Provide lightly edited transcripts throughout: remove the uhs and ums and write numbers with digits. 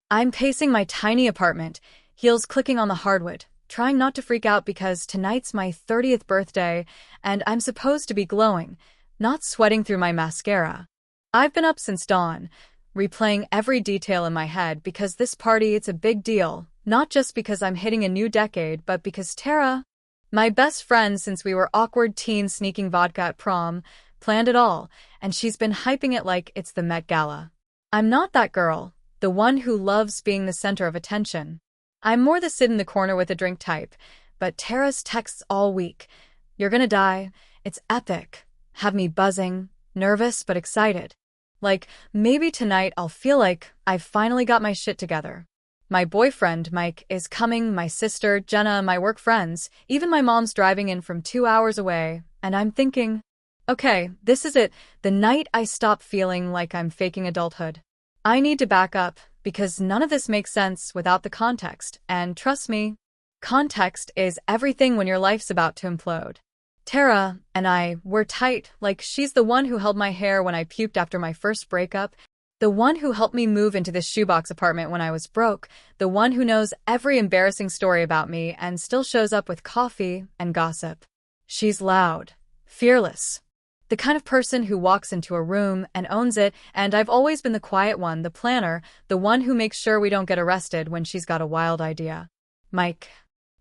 I'm pacing my tiny apartment, heels clicking on the hardwood, trying not to freak out because tonight's my 30th birthday and I'm supposed to be glowing, not sweating through my mascara. I've been up since dawn, replaying every detail in my head because this party, it's a big deal, not just because I'm hitting a new decade, but because Tara, my best friend since we were awkward teens sneaking vodka at prom, planned it all, and she's been hyping it like it's the Met Gala. I'm not that girl, the one who loves being the center of attention. I'm more the sit in the corner with a drink type, but Tara's texts all week. You're gonna die. It's epic. Have me buzzing, nervous but excited. Like, maybe tonight I'll feel like I've finally got my shit together. My boyfriend, Mike, is coming, my sister, Jenna, my work friends, even my mom's driving in from 2 hours away, and I'm thinking, okay, this is it, the night I stop feeling like I'm faking adulthood. I need to back up, because none of this makes sense without the context, and trust me, context is everything when your life's about to implode. Tara and I were tight, like she's the one who held my hair when I puked after my first breakup, the one who helped me move into this shoebox apartment when I was broke, the one who knows every embarrassing story about me and still shows up with coffee and gossip. She's loud, fearless, the kind of person who walks into a room and owns it, and I've always been the quiet one, the planner, the one who makes sure we don't get arrested when she's got a wild idea. Mike,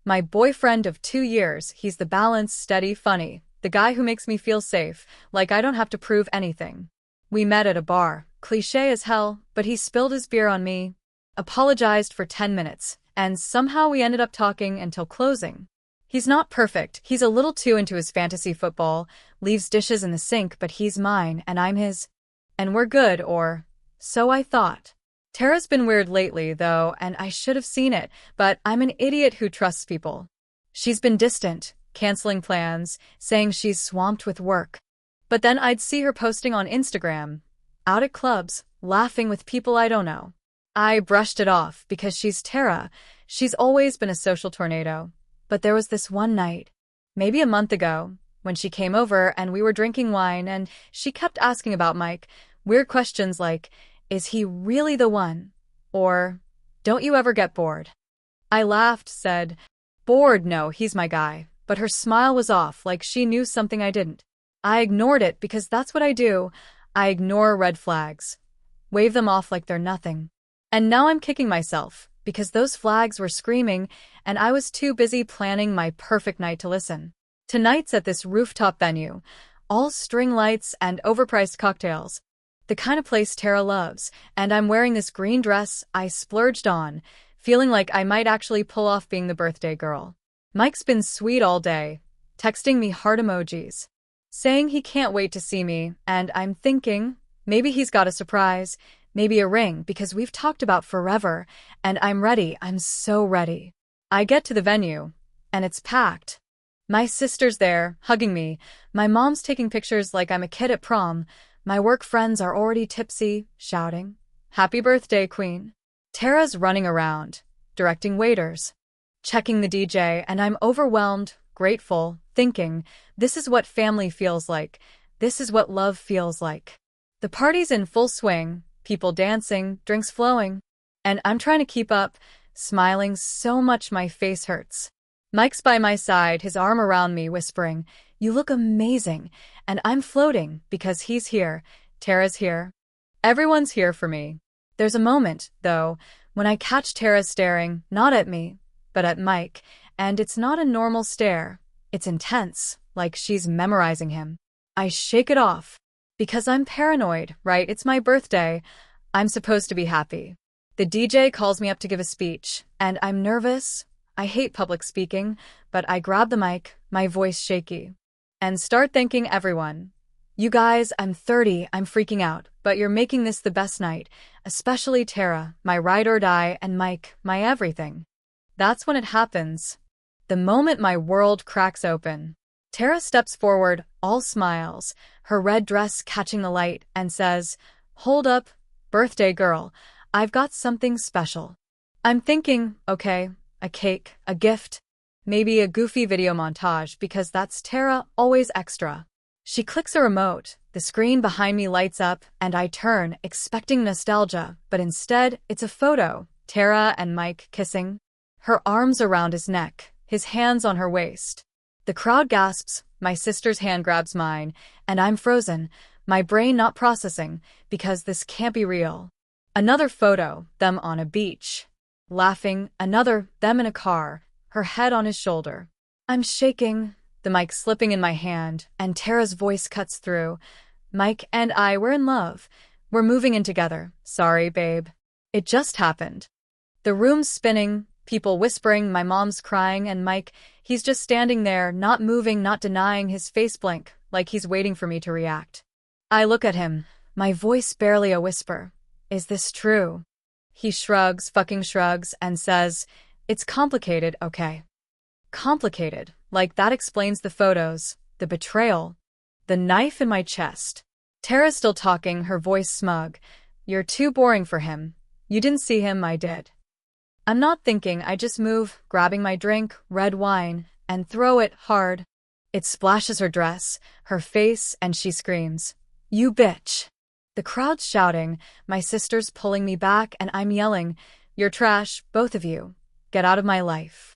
my boyfriend of 2 years, he's the balanced, steady, funny, the guy who makes me feel safe, like I don't have to prove anything. We met at a bar, cliché as hell, but he spilled his beer on me, apologized for 10 minutes, and somehow we ended up talking until closing. He's not perfect, he's a little too into his fantasy football, leaves dishes in the sink, but he's mine and I'm his. And we're good, or so I thought. Tara's been weird lately, though, and I should have seen it, but I'm an idiot who trusts people. She's been distant, canceling plans, saying she's swamped with work. But then I'd see her posting on Instagram, out at clubs, laughing with people I don't know. I brushed it off because she's Tara. She's always been a social tornado. But there was this one night, maybe a month ago, when she came over and we were drinking wine and she kept asking about Mike, weird questions like, is he really the one? Or, don't you ever get bored? I laughed, said, bored, no, he's my guy. But her smile was off, like she knew something I didn't. I ignored it because that's what I do. I ignore red flags. Wave them off like they're nothing. And now I'm kicking myself, because those flags were screaming and I was too busy planning my perfect night to listen. Tonight's at this rooftop venue, all string lights and overpriced cocktails. The kind of place Tara loves, and I'm wearing this green dress I splurged on, feeling like I might actually pull off being the birthday girl. Mike's been sweet all day, texting me heart emojis, saying he can't wait to see me, and I'm thinking, maybe he's got a surprise, maybe a ring, because we've talked about forever, and I'm ready, I'm so ready. I get to the venue, and it's packed. My sister's there, hugging me, my mom's taking pictures like I'm a kid at prom, my work friends are already tipsy, shouting, "Happy birthday, Queen." Tara's running around, directing waiters, checking the DJ, and I'm overwhelmed, grateful, thinking, this is what family feels like, this is what love feels like. The party's in full swing, people dancing, drinks flowing, and I'm trying to keep up, smiling so much my face hurts. Mike's by my side, his arm around me, whispering, "You look amazing," and I'm floating because he's here, Tara's here. Everyone's here for me. There's a moment, though, when I catch Tara staring, not at me, but at Mike, and it's not a normal stare. It's intense, like she's memorizing him. I shake it off, because I'm paranoid, right? It's my birthday. I'm supposed to be happy. The DJ calls me up to give a speech, and I'm nervous. I hate public speaking, but I grab the mic, my voice shaky, and start thanking everyone. You guys, I'm 30, I'm freaking out, but you're making this the best night, especially Tara, my ride or die, and Mike, my everything. That's when it happens. The moment my world cracks open. Tara steps forward, all smiles, her red dress catching the light, and says, "Hold up, birthday girl, I've got something special." I'm thinking, okay, a cake, a gift, maybe a goofy video montage, because that's Tara, always extra. She clicks a remote, the screen behind me lights up, and I turn, expecting nostalgia, but instead, it's a photo, Tara and Mike kissing. Her arms around his neck, his hands on her waist. The crowd gasps, my sister's hand grabs mine, and I'm frozen, my brain not processing, because this can't be real. Another photo, them on a beach. Laughing, another, them in a car, her head on his shoulder. I'm shaking, the mic slipping in my hand, and Tara's voice cuts through. Mike and I, we're in love. We're moving in together. Sorry, babe. It just happened. The room's spinning, people whispering, my mom's crying, and Mike, he's just standing there, not moving, not denying, his face blank, like he's waiting for me to react. I look at him, my voice barely a whisper. Is this true? He fucking shrugs, and says, it's complicated, okay. Complicated, like that explains the photos, the betrayal, the knife in my chest. Tara's still talking, her voice smug. You're too boring for him. You didn't see him, I did. I'm not thinking, I just move, grabbing my drink, red wine, and throw it hard. It splashes her dress, her face, and she screams, you bitch. The crowd's shouting, my sister's pulling me back, and I'm yelling, you're trash, both of you. Get out of my life.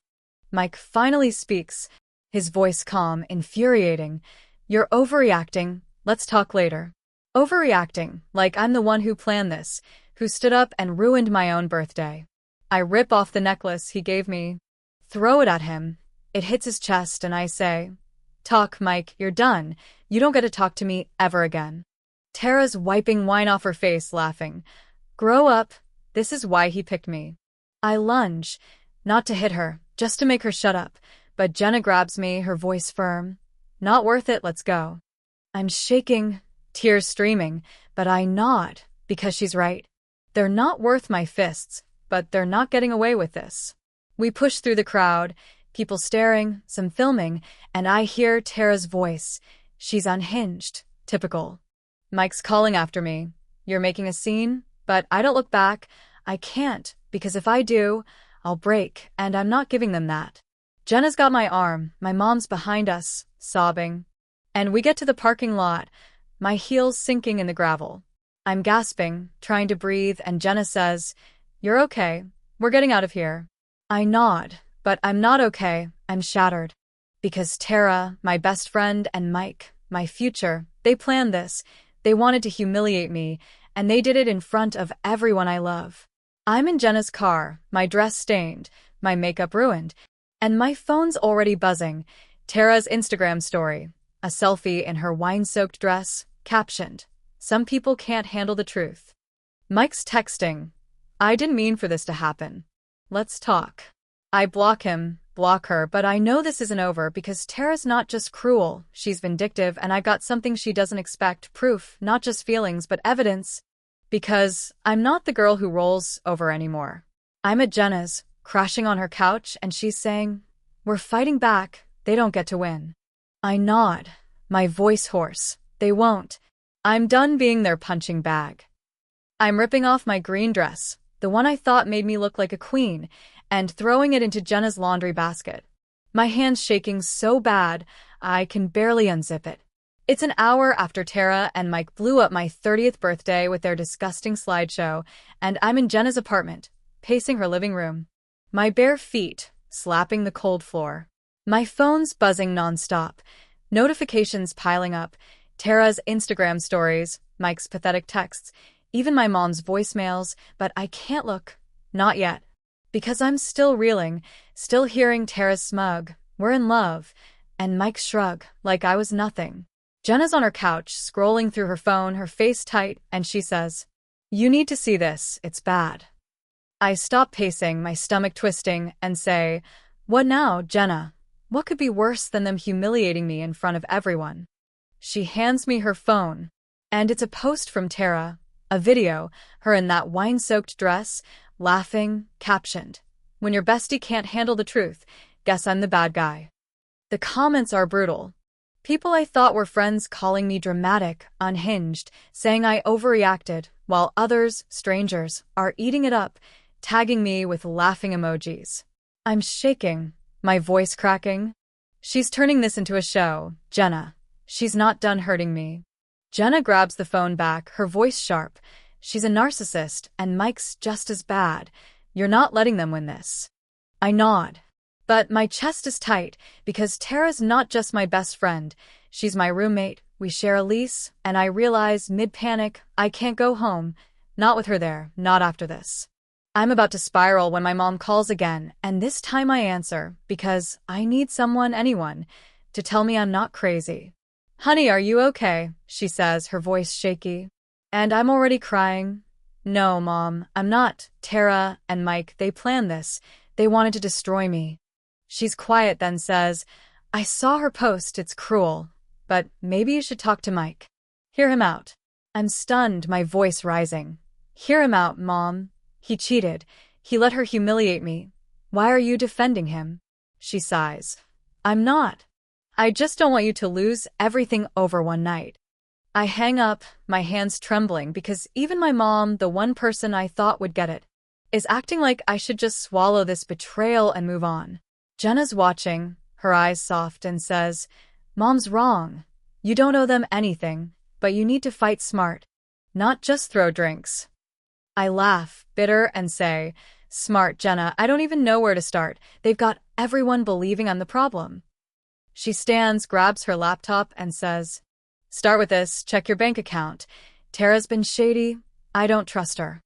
Mike finally speaks, his voice calm, infuriating. You're overreacting, let's talk later. Overreacting, like I'm the one who planned this, who stood up and ruined my own birthday. I rip off the necklace he gave me, throw it at him. It hits his chest, and I say, talk, Mike, you're done. You don't get to talk to me ever again. Tara's wiping wine off her face, laughing. Grow up, this is why he picked me. I lunge, not to hit her, just to make her shut up, but Jenna grabs me, her voice firm. Not worth it, let's go. I'm shaking, tears streaming, but I nod, because she's right. They're not worth my fists, but they're not getting away with this. We push through the crowd, people staring, some filming, and I hear Tara's voice. She's unhinged, typical. Mike's calling after me. You're making a scene? But I don't look back. I can't, because if I do, I'll break, and I'm not giving them that. Jenna's got my arm, my mom's behind us, sobbing. And we get to the parking lot, my heels sinking in the gravel. I'm gasping, trying to breathe, and Jenna says, you're okay, we're getting out of here. I nod, but I'm not okay, I'm shattered. Because Tara, my best friend, and Mike, my future, they planned this. They wanted to humiliate me, and they did it in front of everyone I love. I'm in Jenna's car, my dress stained, my makeup ruined, and my phone's already buzzing. Tara's Instagram story, a selfie in her wine-soaked dress, captioned, some people can't handle the truth. Mike's texting, I didn't mean for this to happen. Let's talk. I block him, block her, but I know this isn't over because Tara's not just cruel, she's vindictive, and I got something she doesn't expect, proof, not just feelings but evidence. Because I'm not the girl who rolls over anymore. I'm at Jenna's, crashing on her couch, and she's saying, we're fighting back, they don't get to win. I nod, my voice hoarse, they won't. I'm done being their punching bag. I'm ripping off my green dress, the one I thought made me look like a queen, and throwing it into Jenna's laundry basket. My hand's shaking so bad, I can barely unzip it. It's an hour after Tara and Mike blew up my 30th birthday with their disgusting slideshow, and I'm in Jenna's apartment, pacing her living room. My bare feet, slapping the cold floor. My phone's buzzing nonstop, notifications piling up, Tara's Instagram stories, Mike's pathetic texts, even my mom's voicemails, but I can't look. Not yet. Because I'm still reeling, still hearing Tara's smug, we're in love, and Mike's shrug, like I was nothing. Jenna's on her couch, scrolling through her phone, her face tight, and she says, you need to see this, it's bad. I stop pacing, my stomach twisting, and say, what now, Jenna? What could be worse than them humiliating me in front of everyone? She hands me her phone, and it's a post from Tara, a video, her in that wine-soaked dress, laughing, captioned, when your bestie can't handle the truth, guess I'm the bad guy. The comments are brutal. People I thought were friends calling me dramatic, unhinged, saying I overreacted, while others, strangers, are eating it up, tagging me with laughing emojis. I'm shaking, my voice cracking. She's turning this into a show, Jenna. She's not done hurting me. Jenna grabs the phone back, her voice sharp. She's a narcissist, and Mike's just as bad. You're not letting them win this. I nod. But my chest is tight because Tara's not just my best friend. She's my roommate, we share a lease, and I realize mid-panic I can't go home. Not with her there, not after this. I'm about to spiral when my mom calls again, and this time I answer because I need anyone, to tell me I'm not crazy. Honey, are you okay? She says, her voice shaky. And I'm already crying. No, Mom, I'm not. Tara and Mike, they planned this. They wanted to destroy me. She's quiet, then says, I saw her post, it's cruel. But maybe you should talk to Mike. Hear him out. I'm stunned, my voice rising. Hear him out, Mom. He cheated. He let her humiliate me. Why are you defending him? She sighs. I'm not. I just don't want you to lose everything over one night. I hang up, my hands trembling because even my mom, the one person I thought would get it, is acting like I should just swallow this betrayal and move on. Jenna's watching, her eyes soft, and says, Mom's wrong. You don't owe them anything, but you need to fight smart, not just throw drinks. I laugh, bitter, and say, Smart, Jenna, I don't even know where to start. They've got everyone believing I'm the problem. She stands, grabs her laptop, and says, Start with this, check your bank account. Tara's been shady. I don't trust her.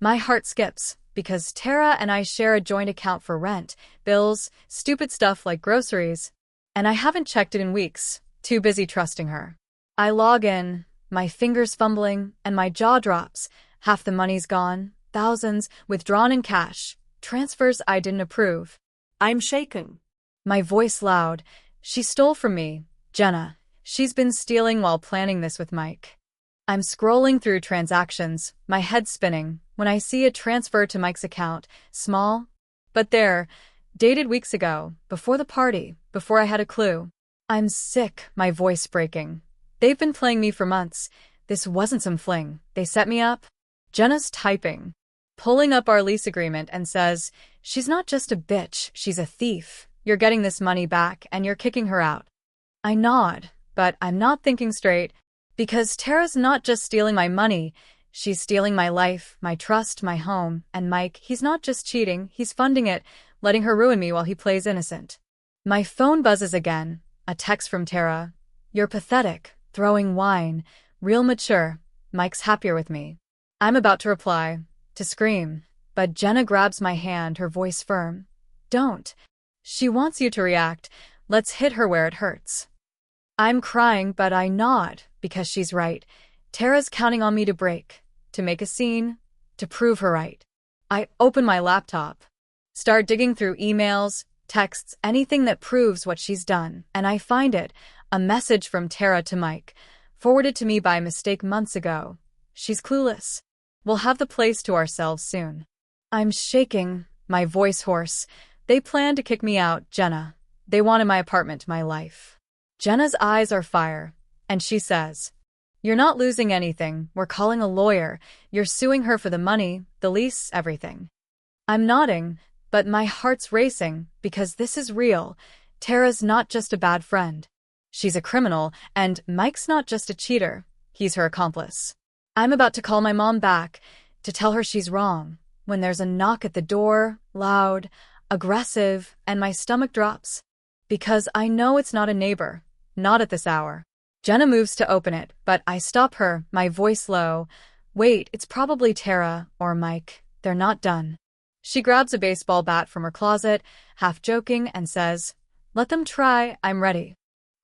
My heart skips, because Tara and I share a joint account for rent, bills, stupid stuff like groceries. And I haven't checked it in weeks, too busy trusting her. I log in, my fingers fumbling, and my jaw drops. Half the money's gone, thousands, withdrawn in cash, transfers I didn't approve. I'm shaken. My voice loud. She stole from me, Jenna. She's been stealing while planning this with Mike. I'm scrolling through transactions, my head spinning, when I see a transfer to Mike's account, small, but there, dated weeks ago, before the party, before I had a clue. I'm sick, my voice breaking. They've been playing me for months. This wasn't some fling. They set me up. Jenna's typing, pulling up our lease agreement, and says, She's not just a bitch, she's a thief. You're getting this money back, and you're kicking her out. I nod, but I'm not thinking straight, because Tara's not just stealing my money, she's stealing my life, my trust, my home, and Mike, he's not just cheating, he's funding it, letting her ruin me while he plays innocent. My phone buzzes again, a text from Tara. You're pathetic, throwing wine, real mature, Mike's happier with me. I'm about to reply, to scream, but Jenna grabs my hand, her voice firm. Don't. She wants you to react. Let's hit her where it hurts. I'm crying, but I nod, because she's right. Tara's counting on me to break, to make a scene, to prove her right. I open my laptop, start digging through emails, texts, anything that proves what she's done, and I find it, a message from Tara to Mike, forwarded to me by mistake months ago. She's clueless. We'll have the place to ourselves soon. I'm shaking, my voice hoarse. They plan to kick me out, Jenna. They wanted my apartment, my life. Jenna's eyes are fire, and she says, You're not losing anything. We're calling a lawyer. You're suing her for the money, the lease, everything. I'm nodding, but my heart's racing, because this is real. Tara's not just a bad friend. She's a criminal, and Mike's not just a cheater. He's her accomplice. I'm about to call my mom back, to tell her she's wrong, when there's a knock at the door, loud, aggressive, and my stomach drops. Because I know it's not a neighbor, not at this hour. Jenna moves to open it, but I stop her, my voice low. Wait, it's probably Tara or Mike. They're not done. She grabs a baseball bat from her closet, half joking, and says, Let them try, I'm ready.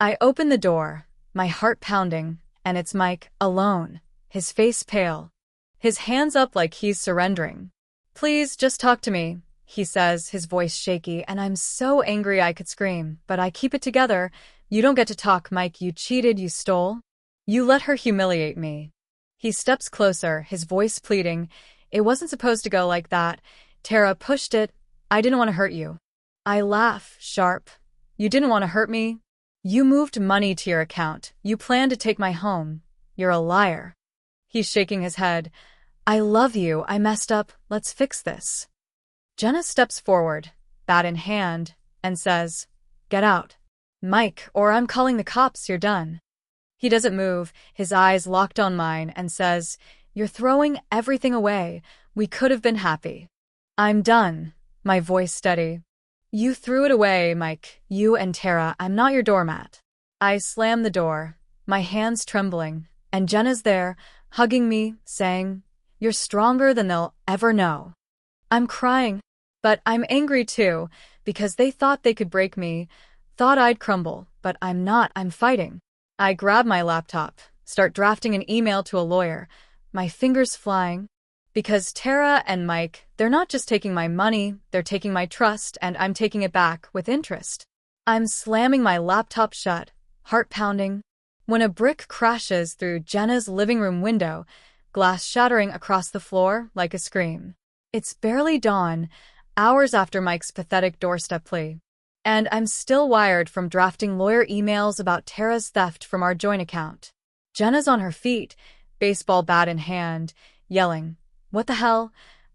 I open the door, my heart pounding, and it's Mike, alone, his face pale, his hands up like he's surrendering. Please, just talk to me, he says, his voice shaky, and I'm so angry I could scream, but I keep it together. You don't get to talk, Mike. You cheated, you stole. You let her humiliate me. He steps closer, his voice pleading. It wasn't supposed to go like that. Tara pushed it. I didn't want to hurt you. I laugh, sharp. You didn't want to hurt me? You moved money to your account. You planned to take my home. You're a liar. He's shaking his head. I love you. I messed up. Let's fix this. Jenna steps forward, bat in hand, and says, Get out. Mike, or I'm calling the cops. You're done. He doesn't move, his eyes locked on mine, and says, You're throwing everything away. We could have been happy. I'm done, my voice steady. You threw it away, Mike. You and Tara, I'm not your doormat. I slam the door, my hands trembling, and Jenna's there, hugging me, saying, "You're stronger than they'll ever know." I'm crying, but I'm angry too, because they thought they could break me, thought I'd crumble, but I'm not, I'm fighting. I grab my laptop, start drafting an email to a lawyer, my fingers flying. Because Tara and Mike, they're not just taking my money, they're taking my trust, and I'm taking it back with interest. I'm slamming my laptop shut, heart pounding, when a brick crashes through Jenna's living room window, glass shattering across the floor like a scream. It's barely dawn, hours after Mike's pathetic doorstep plea. And I'm still wired from drafting lawyer emails about Tara's theft from our joint account. Jenna's on her feet, baseball bat in hand, yelling, "What the hell?"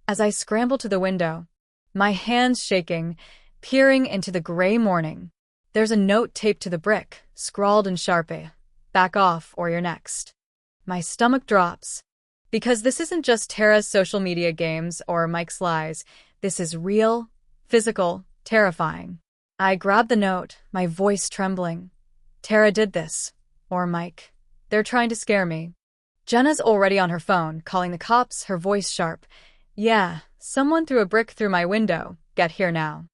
as I scramble to the window, my hands shaking, peering into the gray morning. There's a note taped to the brick, scrawled in Sharpie. "Back off or you're next." My stomach drops. Because this isn't just Tara's social media games or Mike's lies. This is real, physical, terrifying. I grab the note, my voice trembling. Tara did this. Or Mike. They're trying to scare me. Jenna's already on her phone, calling the cops, her voice sharp. "Yeah, someone threw a brick through my window. Get here now."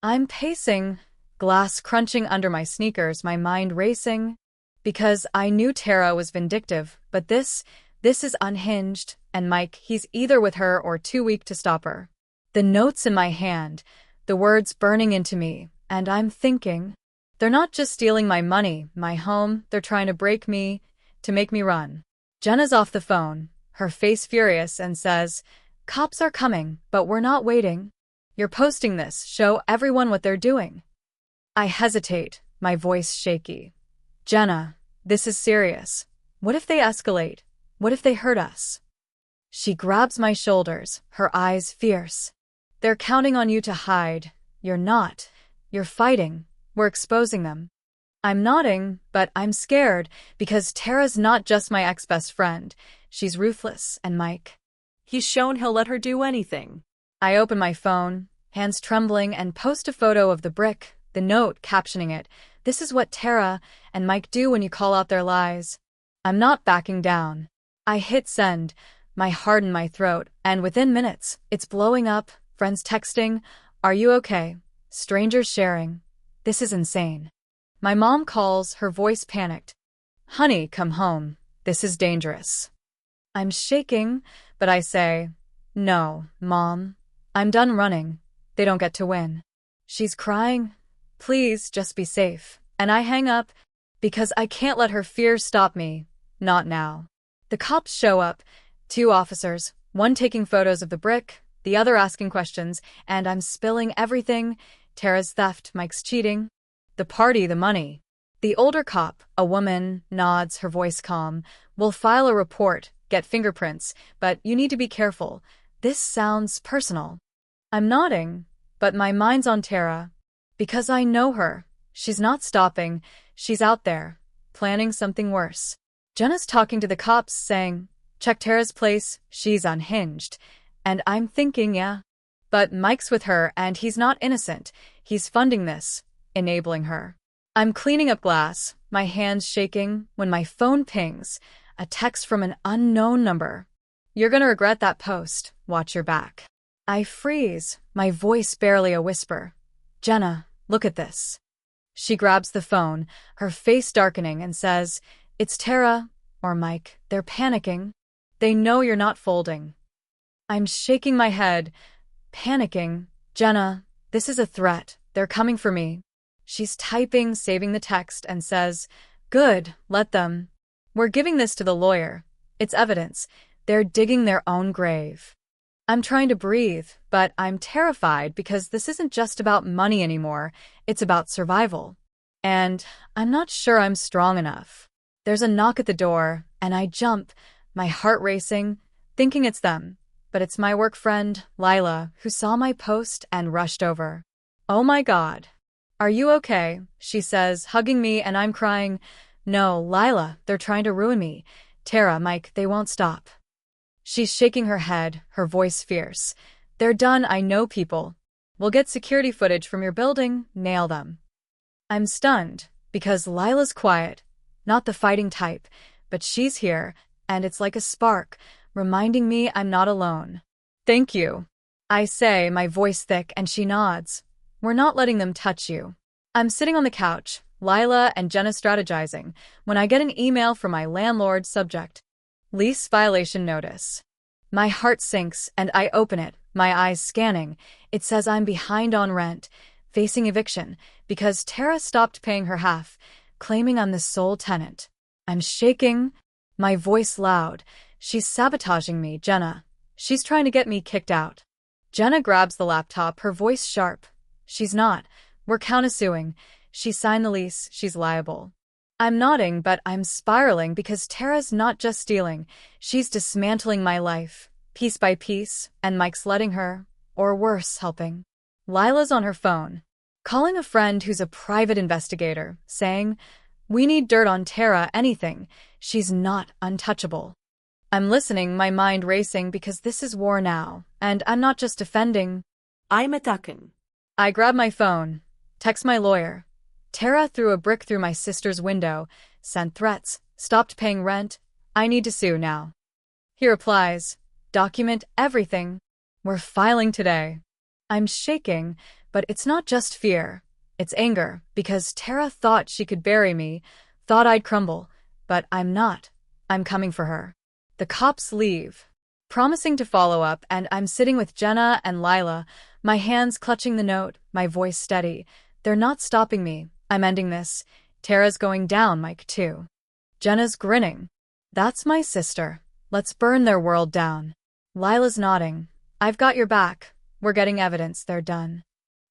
I'm pacing, glass crunching under my sneakers, my mind racing. Because I knew Tara was vindictive, but this is unhinged, and Mike, he's either with her or too weak to stop her. The note's in my hand, the words burning into me, and I'm thinking, they're not just stealing my money, my home, they're trying to break me, to make me run. Jenna's off the phone, her face furious, and says, "Cops are coming, but we're not waiting. You're posting this, show everyone what they're doing." I hesitate, my voice shaky. "Jenna, this is serious. What if they escalate? What if they hurt us?" She grabs my shoulders, her eyes fierce. "They're counting on you to hide. You're not. You're fighting. We're exposing them." I'm nodding, but I'm scared because Tara's not just my ex-best friend. She's ruthless, and Mike, he's shown he'll let her do anything. I open my phone, hands trembling, and post a photo of the brick, the note captioning it, "This is what Tara and Mike do when you call out their lies." I'm not backing down. I hit send, my heart in my throat, and within minutes, it's blowing up, friends texting, "Are you okay?" Strangers sharing. This is insane. My mom calls, her voice panicked. "Honey, come home. This is dangerous." I'm shaking, but I say, "No, Mom. I'm done running. They don't get to win." She's crying, "Please, just be safe." And I hang up, because I can't let her fear stop me. Not now. The cops show up, 2 officers, one taking photos of the brick, the other asking questions, and I'm spilling everything. Tara's theft, Mike's cheating, the party, the money. The older cop, a woman, nods, her voice calm. "We'll file a report, get fingerprints, but you need to be careful. This sounds personal." I'm nodding, but my mind's on Tara. Because I know her. She's not stopping. She's out there, planning something worse. Jenna's talking to the cops, saying, "Check Tara's place, she's unhinged." And I'm thinking, yeah. But Mike's with her, and he's not innocent. He's funding this, enabling her. I'm cleaning up glass, my hands shaking, when my phone pings, a text from an unknown number. "You're gonna regret that post. Watch your back." I freeze, my voice barely a whisper. "Jenna, look at this." She grabs the phone, her face darkening, and says, "It's Tara, or Mike. They're panicking. They know you're not folding." I'm shaking my head, panicking. "Jenna, this is a threat. They're coming for me." She's typing, saving the text, and says, "Good, let them. We're giving this to the lawyer. It's evidence. They're digging their own grave." I'm trying to breathe, but I'm terrified because this isn't just about money anymore. It's about survival. And I'm not sure I'm strong enough. There's a knock at the door, and I jump, my heart racing, thinking it's them. But it's my work friend, Lila, who saw my post and rushed over. "Oh my God. Are you okay?" she says, hugging me, and I'm crying. "No, Lila, they're trying to ruin me. Tara, Mike, they won't stop." She's shaking her head, her voice fierce. They're done, I know people. We'll get security footage from your building, nail them. I'm stunned, because Lila's quiet, not the fighting type, but she's here, and it's like a spark, reminding me I'm not alone. Thank you. I say, my voice thick, and she nods. We're not letting them touch you. I'm sitting on the couch, Lila and Jenna strategizing, when I get an email from my landlord. Subject: lease violation notice. My heart sinks, and I open it, my eyes scanning. It says I'm behind on rent, facing eviction, because Tara stopped paying her half, claiming I'm the sole tenant. I'm shaking, my voice loud. She's sabotaging me, Jenna. She's trying to get me kicked out. Jenna grabs the laptop, her voice sharp. She's not. We're countersuing. She signed the lease, she's liable. I'm nodding, but I'm spiraling because Tara's not just stealing. She's dismantling my life, piece by piece, and Mike's letting her, or worse, helping. Lila's on her phone, calling a friend who's a private investigator, saying, "We need dirt on Tara, anything. She's not untouchable." I'm listening, my mind racing because this is war now, and I'm not just defending. I'm attacking. I grab my phone, text my lawyer. Tara threw a brick through my sister's window, sent threats, stopped paying rent. I need to sue now. He replies, "Document everything. We're filing today." I'm shaking, but it's not just fear. It's anger, because Tara thought she could bury me, thought I'd crumble, but I'm not. I'm coming for her. The cops leave, promising to follow up, and I'm sitting with Jenna and Lila, my hands clutching the note, my voice steady. They're not stopping me. I'm ending this. Tara's going down, Mike too. Jenna's grinning. That's my sister. Let's burn their world down. Lila's nodding. I've got your back. We're getting evidence. They're done.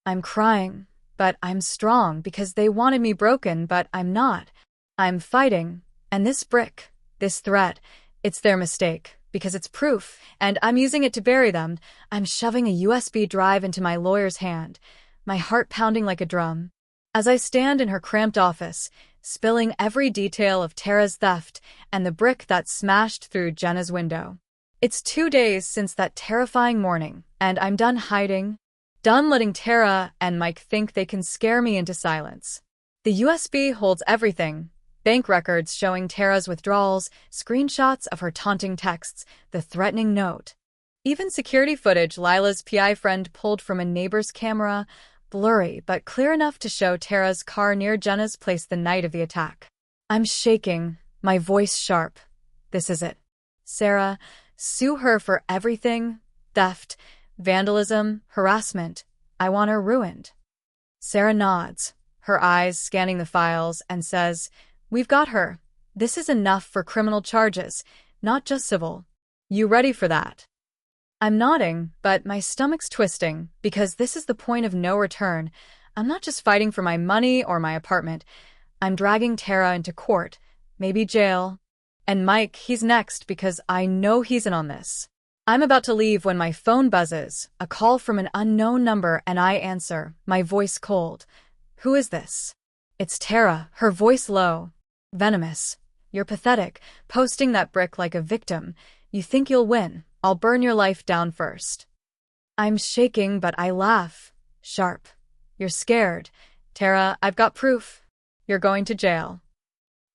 I'm crying, but I'm strong because they wanted me broken, but I'm not. I'm fighting. And this brick, this threat, it's their mistake, because it's proof, and I'm using it to bury them. I'm shoving a USB drive into my lawyer's hand, my heart pounding like a drum. As I stand in her cramped office, spilling every detail of Tara's theft and the brick that smashed through Jenna's window. It's 2 days since that terrifying morning, and I'm done hiding, done letting Tara and Mike think they can scare me into silence. The USB holds everything. Bank records showing Tara's withdrawals, screenshots of her taunting texts, the threatening note. Even security footage Lila's PI friend pulled from a neighbor's camera, blurry but clear enough to show Tara's car near Jenna's place the night of the attack. I'm shaking, my voice sharp. This is it. Sarah, sue her for everything, theft, vandalism, harassment. I want her ruined. Sarah nods, her eyes scanning the files, and says, "We've got her. This is enough for criminal charges, not just civil. You ready for that?" I'm nodding, but my stomach's twisting, because this is the point of no return. I'm not just fighting for my money or my apartment. I'm dragging Tara into court, maybe jail. And Mike, he's next, because I know he's in on this. I'm about to leave when my phone buzzes, a call from an unknown number, and I answer, my voice cold. Who is this? It's Tara, her voice low. Venomous. You're pathetic, posting that brick like a victim. You think you'll win. I'll burn your life down first. I'm shaking, but I laugh. Sharp. You're scared. Tara, I've got proof. You're going to jail.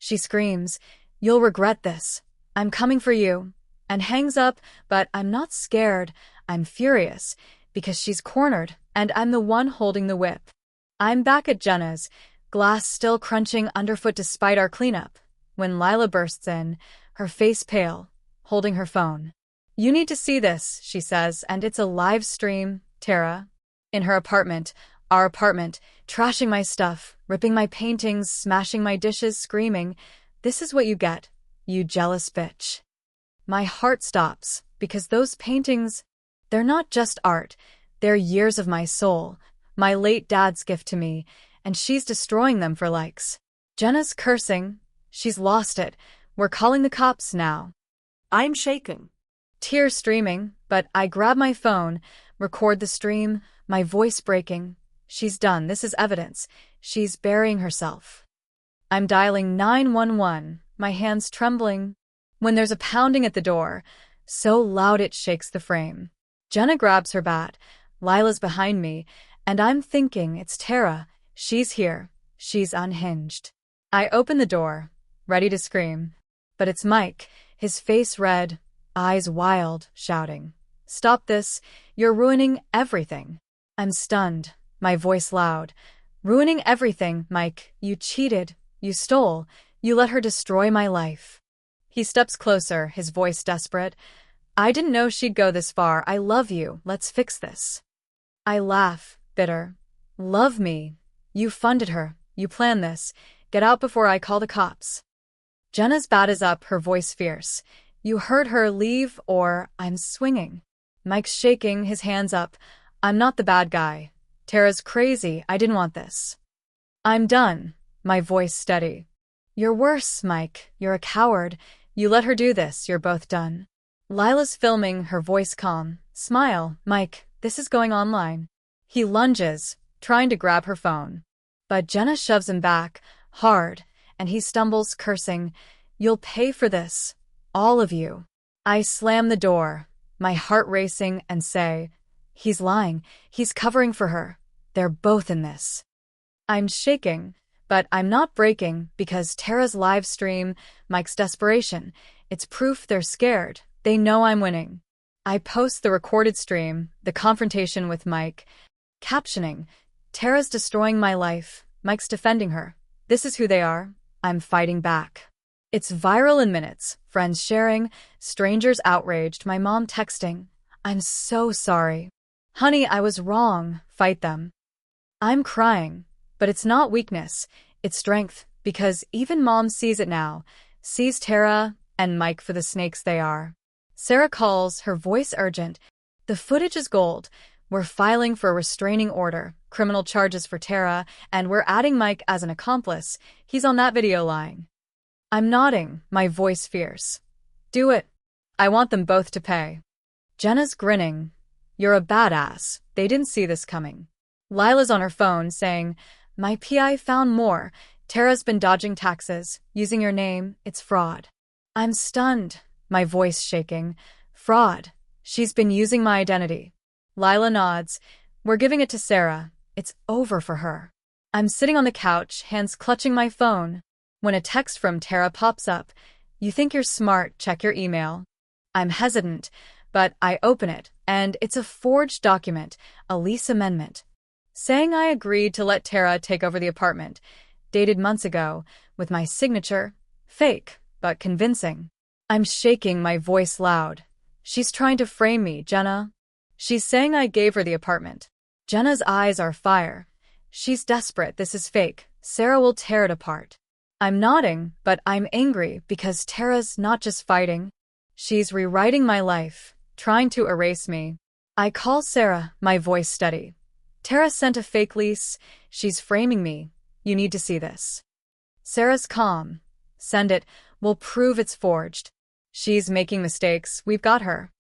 She screams, "You'll regret this. I'm coming for you." And hangs up, but I'm not scared. I'm furious, because she's cornered, and I'm the one holding the whip. I'm back at Jenna's, glass still crunching underfoot despite our cleanup, when Lila bursts in, her face pale, holding her phone. "You need to see this," she says, and it's a live stream, Tara. In her apartment, our apartment, trashing my stuff, ripping my paintings, smashing my dishes, screaming, "This is what you get, you jealous bitch." My heart stops, because those paintings, they're not just art, they're years of my soul, my late dad's gift to me, and she's destroying them for likes. Jenna's cursing. She's lost it. We're calling the cops now. I'm shaking. Tears streaming, but I grab my phone, record the stream, my voice breaking. She's done. This is evidence. She's burying herself. I'm dialing 911, my hands trembling, when there's a pounding at the door, so loud it shakes the frame. Jenna grabs her bat. Lila's behind me, and I'm thinking it's Tara. She's here. She's unhinged. I open the door, ready to scream. But it's Mike, his face red, eyes wild, shouting, "Stop this. You're ruining everything." I'm stunned, my voice loud. "Ruining everything, Mike. You cheated. You stole. You let her destroy my life." He steps closer, his voice desperate. "I didn't know she'd go this far. I love you. Let's fix this." I laugh, bitter. "Love me? You funded her. You planned this. Get out before I call the cops." Jenna's bat is up, her voice fierce. "You heard her. Leave or I'm swinging." Mike's shaking, his hands up. "I'm not the bad guy. Tara's crazy. I didn't want this." "I'm done," my voice steady. "You're worse, Mike. You're a coward. You let her do this. You're both done." Lila's filming, her voice calm. "Smile, Mike. This is going online." He lunges, trying to grab her phone. But Jenna shoves him back, hard, and he stumbles, cursing, "You'll pay for this. All of you." I slam the door, my heart racing, and say, "He's lying. He's covering for her. They're both in this." I'm shaking, but I'm not breaking because Tara's live stream, Mike's desperation, it's proof they're scared. They know I'm winning. I post the recorded stream, the confrontation with Mike, captioning, "Tara's destroying my life. Mike's defending her. This is who they are. I'm fighting back." It's viral in minutes, friends sharing, strangers outraged, my mom texting, "I'm so sorry. Honey, I was wrong. Fight them." I'm crying, but it's not weakness, it's strength, because even mom sees it now, sees Tara and Mike for the snakes they are. Sarah calls, her voice urgent. "The footage is gold. We're filing for a restraining order, criminal charges for Tara, and we're adding Mike as an accomplice. He's on that video lying." I'm nodding, my voice fierce. "Do it. I want them both to pay." Jenna's grinning. "You're a badass. They didn't see this coming." Lila's on her phone saying, "My PI found more. Tara's been dodging taxes, using your name. It's fraud." I'm stunned, my voice shaking. "Fraud. She's been using my identity." Lila nods. "We're giving it to Sarah. It's over for her." I'm sitting on the couch, hands clutching my phone, when a text from Tara pops up. "You think you're smart, check your email." I'm hesitant, but I open it, and it's a forged document, a lease amendment, saying I agreed to let Tara take over the apartment, dated months ago, with my signature, fake, but convincing. I'm shaking, my voice loud. "She's trying to frame me, Jenna." She's saying I gave her the apartment. Jenna's eyes are fire. She's desperate, this is fake. Sarah will tear it apart. I'm nodding, but I'm angry because Tara's not just fighting. She's rewriting my life, trying to erase me. I call Sarah, my voice steady. "Tara sent a fake lease. She's framing me. You need to see this." Sarah's calm. "Send it. We'll prove it's forged." She's making mistakes. We've got her.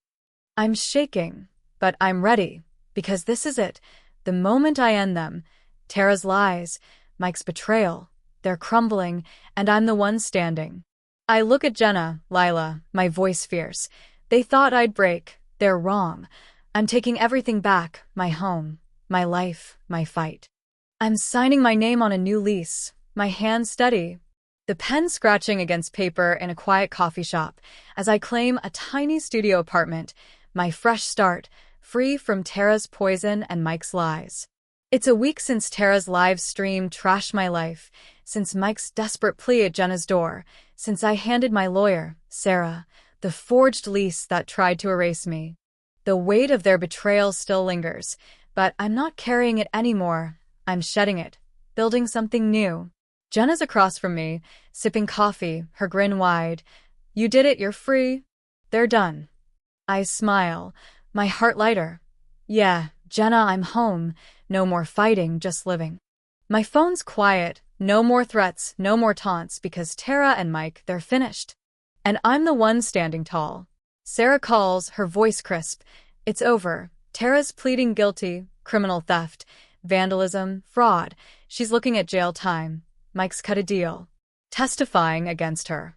I'm shaking, but I'm ready, because this is it. The moment I end them, Tara's lies, Mike's betrayal, they're crumbling, and I'm the one standing. I look at Jenna, Lila, my voice fierce. They thought I'd break. They're wrong. I'm taking everything back, my home, my life, my fight. I'm signing my name on a new lease, my hand steady, the pen scratching against paper in a quiet coffee shop, as I claim a tiny studio apartment, my fresh start, free from Tara's poison and Mike's lies. It's a week since Tara's live stream trashed my life, since Mike's desperate plea at Jenna's door, since I handed my lawyer, Sarah, the forged lease that tried to erase me. The weight of their betrayal still lingers, but I'm not carrying it anymore. I'm shedding it, building something new. Jenna's across from me, sipping coffee, her grin wide. "You did it, you're free." "They're done." I smile, my heart lighter. "Yeah, Jenna, I'm home. No more fighting, just living." My phone's quiet, no more threats, no more taunts, because Tara and Mike, they're finished. And I'm the one standing tall. Sarah calls, her voice crisp. It's over. Tara's pleading guilty, criminal theft, vandalism, fraud. She's looking at jail time. Mike's cut a deal, testifying against her.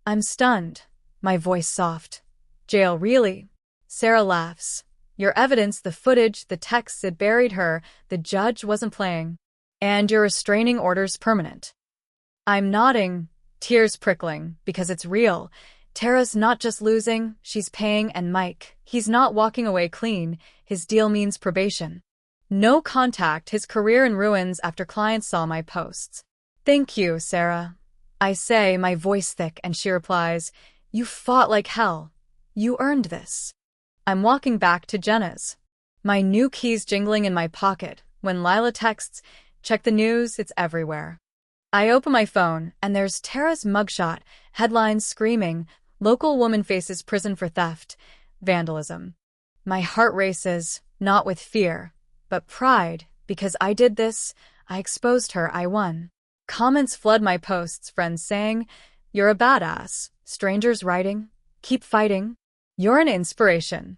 I'm stunned, my voice soft. "Jail, really?" Sarah laughs. Your evidence, the footage, the texts, it buried her. The judge wasn't playing. And your restraining order's permanent. I'm nodding, tears prickling, because it's real. Tara's not just losing, she's paying, and Mike, he's not walking away clean. His deal means probation. No contact, his career in ruins after clients saw my posts. Thank you, Sarah. I say, my voice thick, and she replies, you fought like hell. You earned this. I'm walking back to Jenna's. My new keys jingling in my pocket, when Lila texts, check the news, it's everywhere. I open my phone, and there's Tara's mugshot, headlines screaming, local woman faces prison for theft, vandalism. My heart races, not with fear, but pride, because I did this, I exposed her, I won. Comments flood my posts, friends saying, you're a badass, strangers writing, keep fighting, you're an inspiration.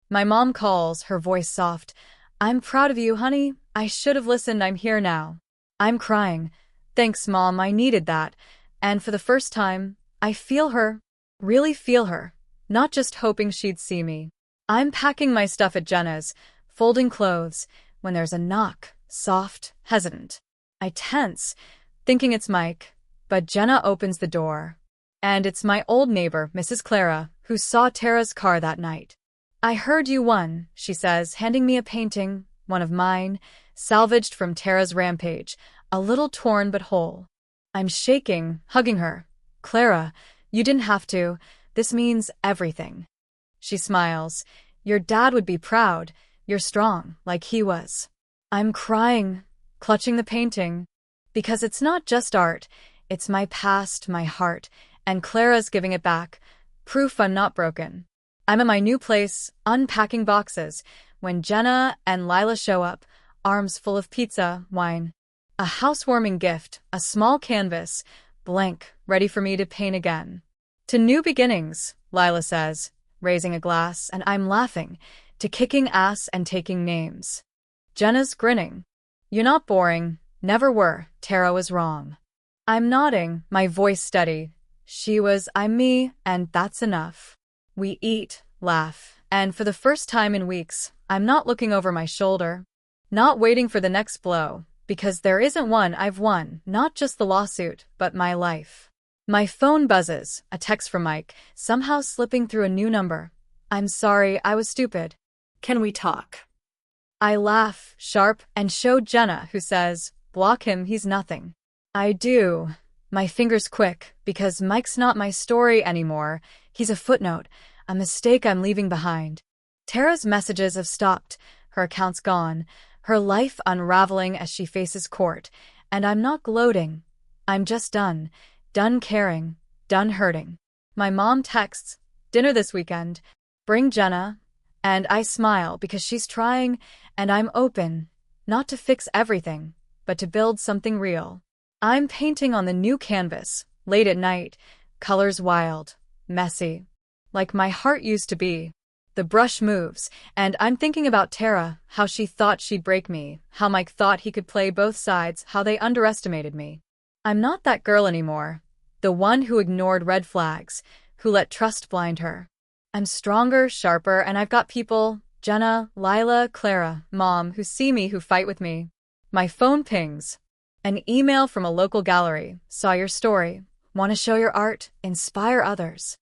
My mom calls, her voice soft, I'm proud of you, honey, I should have listened, I'm here now. I'm crying. Thanks, Mom, I needed that. And for the first time, I feel her, really feel her, not just hoping she'd see me. I'm packing my stuff at Jenna's, folding clothes, when there's a knock, soft, hesitant. I tense, thinking it's Mike, but Jenna opens the door. And it's my old neighbor, Mrs. Clara, who saw Tara's car that night. I heard you won, she says, handing me a painting, one of mine, salvaged from Tara's rampage, a little torn but whole. I'm shaking, hugging her. Clara, you didn't have to. This means everything. She smiles. Your dad would be proud. You're strong, like he was. I'm crying, clutching the painting. Because it's not just art. It's my past, my heart, and Clara's giving it back. Proof I'm not broken. I'm at my new place, unpacking boxes, when Jenna and Lila show up, arms full of pizza, wine. A housewarming gift, a small canvas, blank, ready for me to paint again. To new beginnings, Lila says, raising a glass, and I'm laughing, to kicking ass and taking names. Jenna's grinning. You're not boring, never were, Tara was wrong. I'm nodding, my voice steady. She was, I'm me, and that's enough. We eat, laugh, and for the first time in weeks, I'm not looking over my shoulder. Not waiting for the next blow, because there isn't one. I've won, not just the lawsuit, but my life. My phone buzzes, a text from Mike, somehow slipping through a new number. I'm sorry, I was stupid. Can we talk? I laugh, sharp, and show Jenna, who says, block him, he's nothing. I do. My fingers quick, because Mike's not my story anymore. He's a footnote, a mistake I'm leaving behind. Tara's messages have stopped, her account's gone, her life unraveling as she faces court, and I'm not gloating. I'm just done. Done caring. Done hurting. My mom texts, dinner this weekend. Bring Jenna. And I smile because she's trying, and I'm open, not to fix everything, but to build something real. I'm painting on the new canvas, late at night, colors wild, messy, like my heart used to be. The brush moves, and I'm thinking about Tara, how she thought she'd break me, how Mike thought he could play both sides, how they underestimated me. I'm not that girl anymore, the one who ignored red flags, who let trust blind her. I'm stronger, sharper, and I've got people, Jenna, Lila, Clara, Mom, who see me, who fight with me. My phone pings. An email from a local gallery, saw your story, want to show your art, inspire others.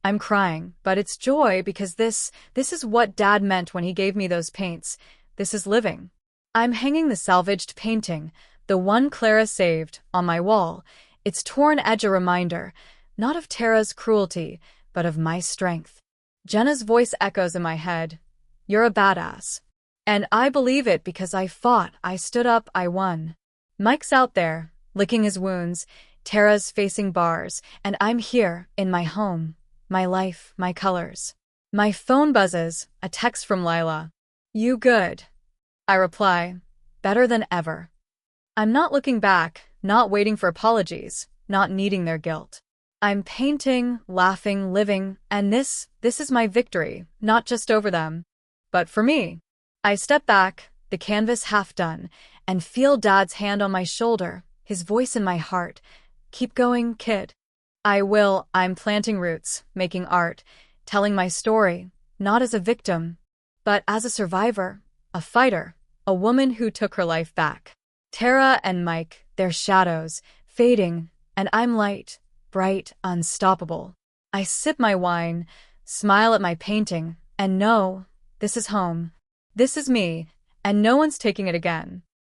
I'm crying, but it's joy because this is what Dad meant when he gave me those paints. This is living. I'm hanging the salvaged painting, the one Clara saved, on my wall. Its torn edge a reminder, not of Tara's cruelty, but of my strength. Jenna's voice echoes in my head. You're a badass. And I believe it because I fought, I stood up, I won. Mike's out there, licking his wounds, Tara's facing bars, and I'm here, in my home. My life, my colors. My phone buzzes, a text from Lila. You good? I reply, better than ever. I'm not looking back, not waiting for apologies, not needing their guilt. I'm painting, laughing, living, and this is my victory, not just over them, but for me. I step back, the canvas half done, and feel Dad's hand on my shoulder, his voice in my heart. Keep going, kid. I will. I'm planting roots, making art, telling my story, not as a victim, but as a survivor, a fighter, a woman who took her life back. Tara and Mike, they're shadows, fading, and I'm light, bright, unstoppable. I sip my wine, smile at my painting, and know this is home. This is me, and no one's taking it again.